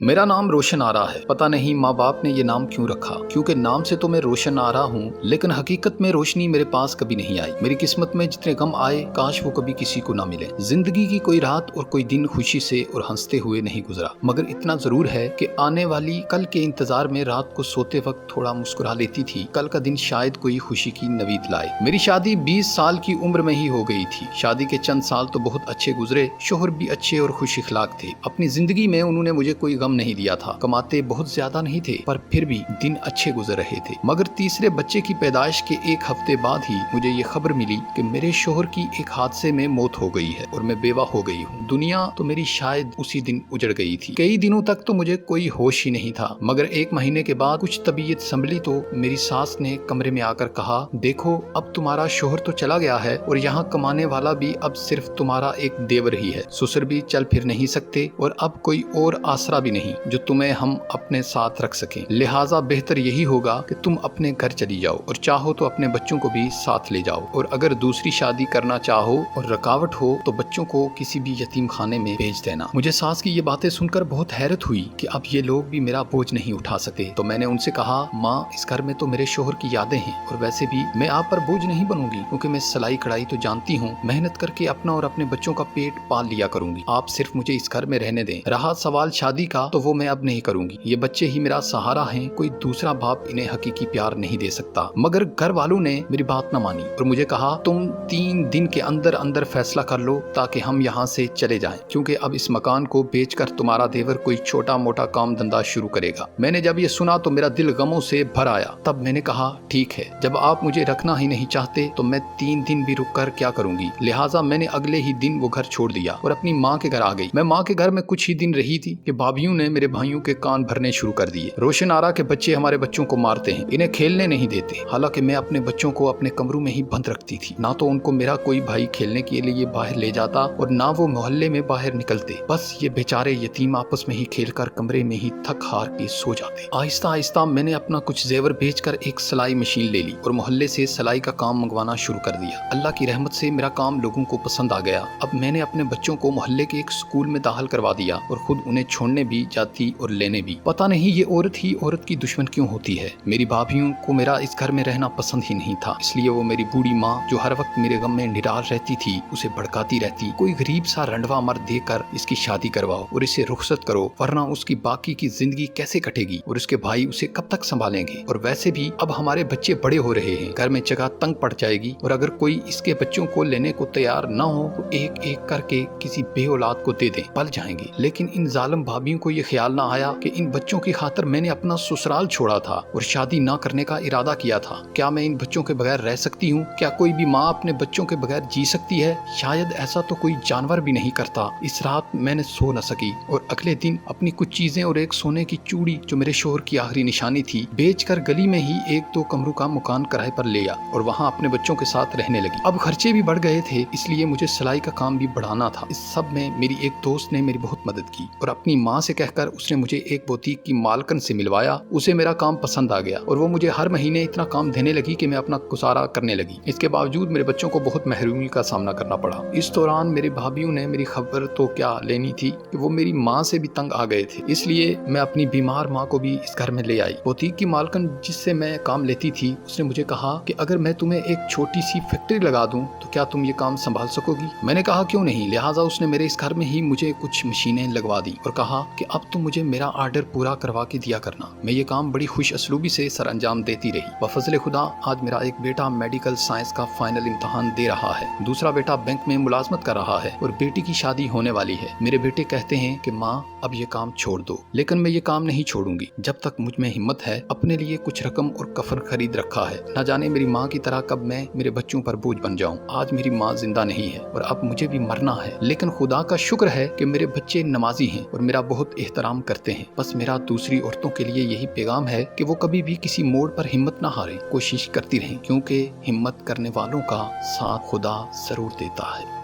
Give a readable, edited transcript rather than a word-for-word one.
मेरा नाम रोशन आरा है। पता नहीं माँ बाप ने ये नाम क्यों रखा, क्योंकि नाम से तो मैं रोशन आरा हूँ, लेकिन हकीकत में रोशनी मेरे पास कभी नहीं आई। मेरी किस्मत में जितने गम आए, काश वो कभी किसी को ना मिले। जिंदगी की कोई रात और कोई दिन खुशी से और हंसते हुए नहीं गुजरा, मगर इतना जरूर है कि आने वाली कल के इंतजार में रात को सोते वक्त थोड़ा मुस्कुरा लेती थी। कल का दिन शायद कोई खुशी की नवीद लाए। मेरी शादी 20 साल की उम्र में ही हो गई थी। शादी के चंद साल तो बहुत अच्छे गुजरे। शोहर भी अच्छे और खुश इखलाक थे। अपनी जिंदगी में उन्होंने मुझे कोई गम नहीं दिया था। कमाते बहुत ज्यादा नहीं थे, पर फिर भी दिन अच्छे गुजर रहे थे। मगर तीसरे बच्चे की पैदाइश के एक हफ्ते बाद ही मुझे ये खबर मिली कि मेरे शोहर की एक हादसे में मौत हो गई है और मैं बेवा हो गई हूँ। दुनिया तो मेरी शायद उसी दिन उजड़ गई थी। कई दिनों तक तो मुझे कोई होश ही नहीं था, मगर 1 महीने के बाद कुछ तबीयत संभली तो मेरी सास ने कमरे में आकर कहा, देखो अब तुम्हारा शोहर तो चला गया है और यहाँ कमाने वाला भी अब सिर्फ तुम्हारा एक देवर ही है। ससुर भी चल फिर नहीं सकते और अब कोई और आसरा भी नहीं जो तुम्हें हम अपने साथ रख सकें। लिहाजा बेहतर यही होगा कि तुम अपने घर चली जाओ और चाहो तो अपने बच्चों को भी साथ ले जाओ, और अगर दूसरी शादी करना चाहो और रुकावट हो तो बच्चों को किसी भी यतीम खाने में भेज देना। मुझे सास की ये बातें सुनकर बहुत हैरत हुई कि अब ये लोग भी मेरा बोझ नहीं उठा सके। तो मैंने उनसे कहा, माँ इस घर में तो मेरे शोहर की यादें हैं और वैसे भी मैं आप पर बोझ नहीं बनूंगी, क्योंकि मैं सिलाई कढ़ाई तो जानती हूँ। मेहनत करके अपना और अपने बच्चों का पेट पाल लिया करूंगी। आप सिर्फ मुझे इस घर में रहने दें। रहा सवाल शादी का, तो वो मैं अब नहीं करूंगी। ये बच्चे ही मेरा सहारा हैं। कोई दूसरा बाप इन्हें हकीकी प्यार नहीं दे सकता। मगर घर वालों ने मेरी बात न मानी और मुझे कहा, तुम 3 दिन के अंदर अंदर फैसला कर लो ताकि हम यहाँ से चले जाएं, क्योंकि अब इस मकान को बेचकर तुम्हारा देवर कोई छोटा मोटा काम धंधा शुरू करेगा। मैंने जब ये सुना तो मेरा दिल गमों से भर आया। तब मैंने कहा, ठीक है, जब आप मुझे रखना ही नहीं चाहते तो मैं 3 दिन भी रुक कर क्या करूंगी। लिहाजा मैंने अगले ही दिन वो घर छोड़ दिया और अपनी माँ के घर आ गई। मैं माँ के घर में कुछ ही दिन रही थी कि भाभीयों ने मेरे भाइयों के कान भरने शुरू कर दिए। रोशन आरा के बच्चे हमारे बच्चों को मारते हैं, इन्हें खेलने नहीं देते। हालांकि मैं अपने बच्चों को अपने कमरों में ही बंद रखती थी। ना तो उनको मेरा कोई भाई खेलने के लिए बाहर ले जाता और ना वो मोहल्ले में बाहर निकलते। बस ये बेचारे यतीम आपस में ही खेलकर कमरे में ही थक हार के सो जाते। आहिस्ता आहिस्ता मैंने अपना कुछ जेवर बेचकर एक सिलाई मशीन ले ली और मोहल्ले से सिलाई का काम मंगवाना शुरू कर दिया। अल्लाह की रहमत से मेरा काम लोगों को पसंद आ गया। अब मैंने अपने बच्चों को मोहल्ले के एक स्कूल में दाखिल करवा दिया और खुद उन्हें छोड़ने भी जाती और लेने भी। पता नहीं ये औरत ही औरत की दुश्मन क्यों होती है। मेरी भाभीयों को मेरा इस घर में रहना पसंद ही नहीं था, इसलिए वो मेरी बूढ़ी माँ जो हर वक्त मेरे गम में निरार रहती थी उसे भड़काती रहती। कोई गरीब सा रंडवा मर्द देकर इसकी शादी करवाओ और इसे रुखसत करो, वरना उसकी बाकी की जिंदगी कैसे कटेगी और उसके भाई उसे कब तक संभालेंगे। और वैसे भी अब हमारे बच्चे बड़े हो रहे हैं, घर में जगह तंग पड़ जाएगी, और अगर कोई इसके बच्चों को लेने को तैयार न हो तो एक एक करके किसी बे औलाद को दे दे, पल जाएंगे। लेकिन इन जालिम भाभीयों को ये ख्याल ना आया कि इन बच्चों की खातिर मैंने अपना ससुराल छोड़ा था और शादी ना करने का इरादा किया था। क्या मैं इन बच्चों के बगैर रह सकती हूँ? क्या कोई भी माँ अपने बच्चों के बगैर जी सकती है? शायद ऐसा तो कोई जानवर भी नहीं करता। इस रात मैंने सो न सकी और अगले दिन अपनी कुछ चीजें और एक सोने की चूड़ी जो मेरे शोहर की आखिरी निशानी थी, बेचकर गली में ही 1-2 कमरों का मकान किराए पर लिया और वहाँ अपने बच्चों के साथ रहने लगी। अब खर्चे भी बढ़ गए थे, इसलिए मुझे सिलाई का काम भी बढ़ाना था। इस सब में मेरी एक दोस्त ने मेरी बहुत मदद की और अपनी माँ से कहकर उसने मुझे एक बुटीक की मालकन से मिलवाया। उसे मेरा काम पसंद आ गया और वो मुझे हर महीने इतना काम देने लगी कि मैं अपना गुजारा करने लगी। इसके बावजूद मेरे बच्चों को बहुत महरूमी का सामना करना पड़ा। इस दौरान मेरी भाभीयों ने मेरी खबर तो क्या लेनी थी कि वो मेरी माँ से भी तंग आ गए थे, इसलिए मैं अपनी बीमार माँ को भी इस घर में ले आई। बुटीक की मालकन जिससे मैं काम लेती थी उसने मुझे कहा कि अगर मैं तुम्हें एक छोटी सी फैक्ट्री लगा दूं तो क्या तुम ये काम संभाल सकोगी? मैंने कहा क्यों नहीं। लिहाजा उसने मेरे इस घर में ही मुझे कुछ मशीनें लगवा दी और कहा कि अब तुम मुझे मेरा आर्डर पूरा करवा के दिया करना। मैं ये काम बड़ी खुश असलूबी से सर अंजाम देती रही। बफजल खुदा आज मेरा एक बेटा मेडिकल साइंस का फाइनल इम्तहान दे रहा है, दूसरा बेटा बैंक में मुलाजमत कर रहा है और बेटी की शादी होने वाली है। मेरे बेटे कहते हैं कि माँ अब ये काम छोड़ दो, लेकिन मैं ये काम नहीं छोड़ूंगी जब तक मुझ में हिम्मत है। अपने लिए कुछ रकम और कफन खरीद रखा है। न जाने मेरी माँ की तरह कब मैं मेरे बच्चों पर बोझ बन जाऊं। आज मेरी माँ जिंदा नहीं है और अब मुझे भी मरना है, लेकिन खुदा का शुक्र है कि मेरे बच्चे नमाजी हैं और मेरा बहुत एहतराम करते हैं। बस मेरा दूसरी औरतों के लिए यही पैगाम है कि वो कभी भी किसी मोड़ पर हिम्मत ना हारें, कोशिश करती रहें, क्योंकि हिम्मत करने वालों का साथ खुदा जरूर देता है।